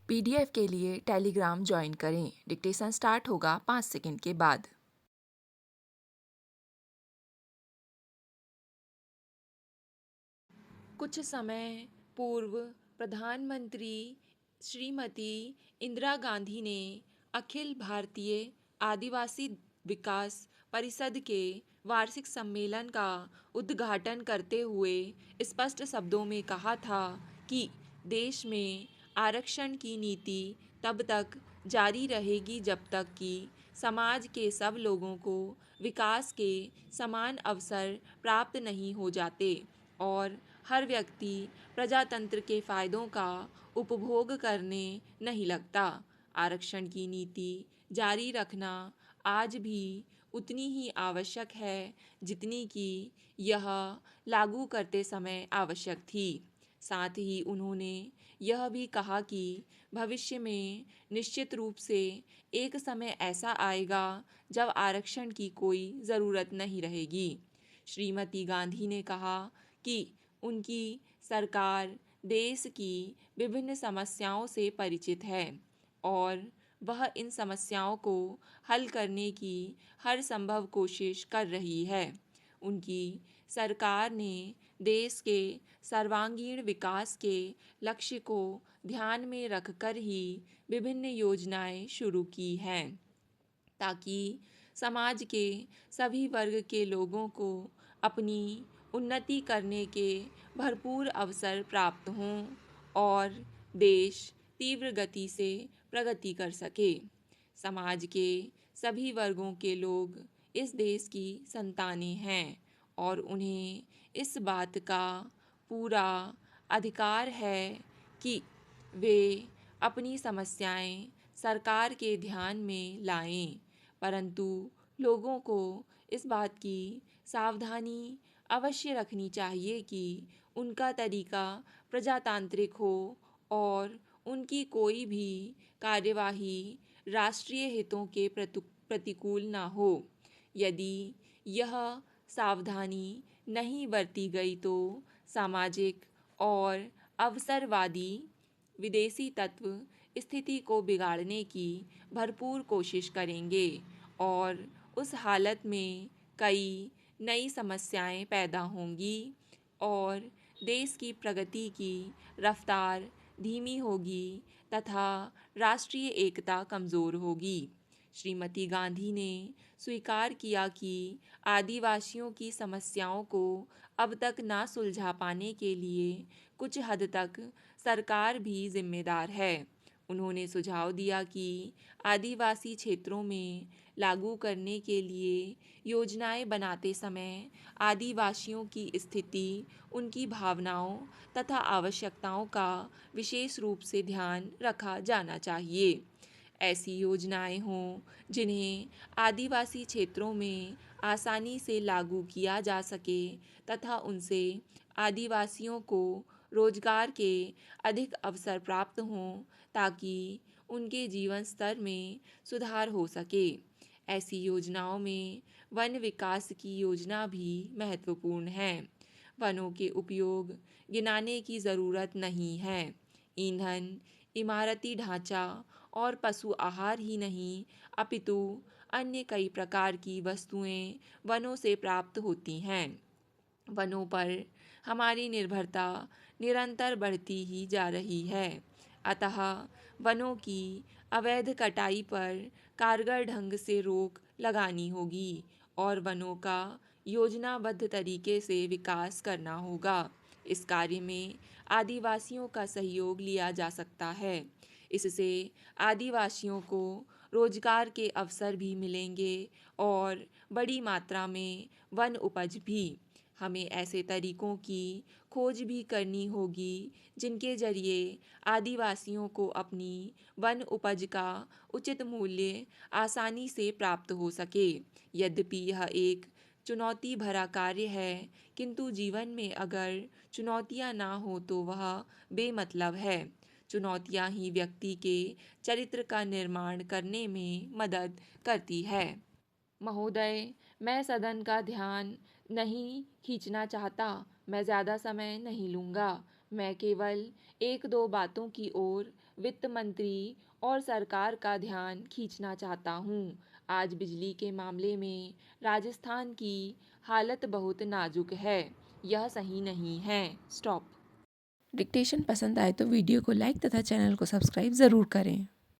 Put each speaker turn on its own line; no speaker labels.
PDF के लिए Telegram join करें। डिक्टेशन स्टार्ट होगा 5 सेकंड के बाद। कुछ समय पूर्व प्रधानमंत्री श्रीमती इंदिरा गांधी ने अखिल भारतीय आदिवासी विकास परिषद के वार्षिक सम्मेलन का उद्घाटन करते हुए स्पष्ट शब्दों में कहा था कि देश में आरक्षण की नीति तब तक जारी रहेगी जब तक कि समाज के सब लोगों को विकास के समान अवसर प्राप्त नहीं हो जाते और हर व्यक्ति प्रजातंत्र के फायदों का उपभोग करने नहीं लगता। आरक्षण की नीति जारी रखना आज भी उतनी ही आवश्यक है जितनी कि यह लागू करते समय आवश्यक थी। साथ ही उन्होंने यह भी कहा कि भविष्य में निश्चित रूप से एक समय ऐसा आएगा जब आरक्षण की कोई ज़रूरत नहीं रहेगी। श्रीमती गांधी ने कहा कि उनकी सरकार देश की विभिन्न समस्याओं से परिचित है और वह इन समस्याओं को हल करने की हर संभव कोशिश कर रही है। उनकी सरकार ने देश के सर्वांगीण विकास के लक्ष्य को ध्यान में रखकर ही विभिन्न योजनाएं शुरू की हैं ताकि समाज के सभी वर्ग के लोगों को अपनी उन्नति करने के भरपूर अवसर प्राप्त हों और देश तीव्र गति से प्रगति कर सके। समाज के सभी वर्गों के लोग इस देश की संतानें हैं और उन्हें इस बात का पूरा अधिकार है कि वे अपनी समस्याएं सरकार के ध्यान में लाएं, परंतु लोगों को इस बात की सावधानी अवश्य रखनी चाहिए कि उनका तरीका प्रजातांत्रिक हो और उनकी कोई भी कार्यवाही राष्ट्रीय हितों के प्रतिकूल ना हो। यदि यह सावधानी नहीं बरती गई तो सामाजिक और अवसरवादी विदेशी तत्व स्थिति को बिगाड़ने की भरपूर कोशिश करेंगे और उस हालत में कई नई समस्याएं पैदा होंगी और देश की प्रगति की रफ्तार धीमी होगी तथा राष्ट्रीय एकता कमज़ोर होगी। श्रीमती गांधी ने स्वीकार किया कि आदिवासियों की समस्याओं को अब तक ना सुलझा पाने के लिए कुछ हद तक सरकार भी जिम्मेदार है। उन्होंने सुझाव दिया कि आदिवासी क्षेत्रों में लागू करने के लिए योजनाएं बनाते समय आदिवासियों की स्थिति, उनकी भावनाओं तथा आवश्यकताओं का विशेष रूप से ध्यान रखा जाना चाहिए। ऐसी योजनाएं हों जिन्हें आदिवासी क्षेत्रों में आसानी से लागू किया जा सके तथा उनसे आदिवासियों को रोजगार के अधिक अवसर प्राप्त हों ताकि उनके जीवन स्तर में सुधार हो सके। ऐसी योजनाओं में वन विकास की योजना भी महत्वपूर्ण है। वनों के उपयोग गिनाने की ज़रूरत नहीं है। ईंधन, इमारती ढांचा और पशु आहार ही नहीं अपितु अन्य कई प्रकार की वस्तुएं वनों से प्राप्त होती हैं। वनों पर हमारी निर्भरता निरंतर बढ़ती ही जा रही है, अतः वनों की अवैध कटाई पर कारगर ढंग से रोक लगानी होगी और वनों का योजनाबद्ध तरीके से विकास करना होगा। इस कार्य में आदिवासियों का सहयोग लिया जा सकता है। इससे आदिवासियों को रोजगार के अवसर भी मिलेंगे और बड़ी मात्रा में वन उपज भी। हमें ऐसे तरीकों की खोज भी करनी होगी जिनके जरिए आदिवासियों को अपनी वन उपज का उचित मूल्य आसानी से प्राप्त हो सके। यद्यपि यह एक चुनौती भरा कार्य है, किंतु जीवन में अगर चुनौतियां ना हो तो वह बेमतलब है। चुनौतियां ही व्यक्ति के चरित्र का निर्माण करने में मदद करती है। महोदय, मैं सदन का ध्यान नहीं खींचना चाहता। मैं ज़्यादा समय नहीं लूँगा। मैं केवल एक दो बातों की ओर वित्त मंत्री और सरकार का ध्यान खींचना चाहता हूँ। आज बिजली के मामले में राजस्थान की हालत बहुत नाजुक है। यह सही नहीं है। स्टॉप।
डिक्टेशन पसंद आए तो वीडियो को लाइक तथा चैनल को सब्सक्राइब ज़रूर करें।